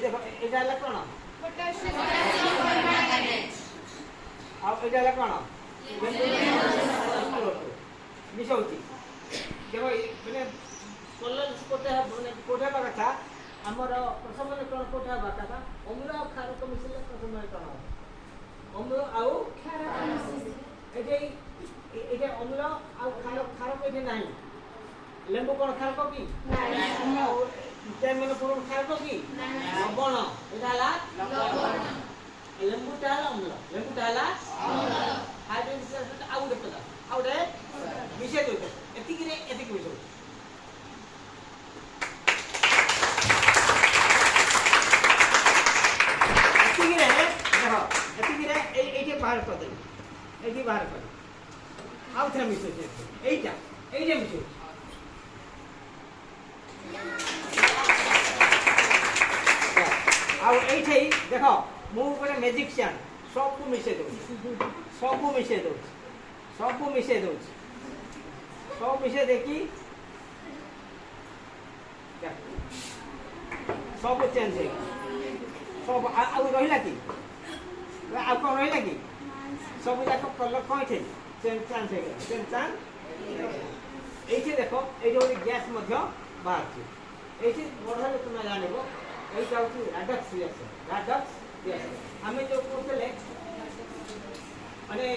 देखो एटा हला कोन potassium manganese आ एटा हला कोन मिसौची देखो माने कलर कोठा माने कोठा कथा हमर प्रथम में कोन कोठा बाता अम्ल और क्षारक मिसले प्रथम में कोन अम्ल और क्षारक मिसले एटे अम्ल और क्षारक एटे नाही लेंबू कोन क्षारक की नहीं और जैमन पूर्ण क्षारक की लवण एटा हला लवण लेंबू टाला अम्ल लेंबू टाला अम्ल हाइड्रोजन सल्फेट आउट पदा आउट मिसे दो एतिकी रे एतिकी मिसो एतिकी रे देखो एतिकी रे एटे बाहर कर दे एटी बाहर कर आउ थे मिसो एटा एटे मिसो आउ एठे देखो मु ऊपर मैजिशियन सब मिसे दो सब मिसे दो सब मिसे देखी सब चेंज है सब आउ रहिला की आ कोन रहिला की सब जाक कलर कोन थे चेंज है चेंज एठी देखो ए जो गैस मध्य बाहर छी एठी बढ़ले तुम जानिबो এই যাଉଛି রাডক্স রিঅ্যাকশন हमें जो कोर्स ले माने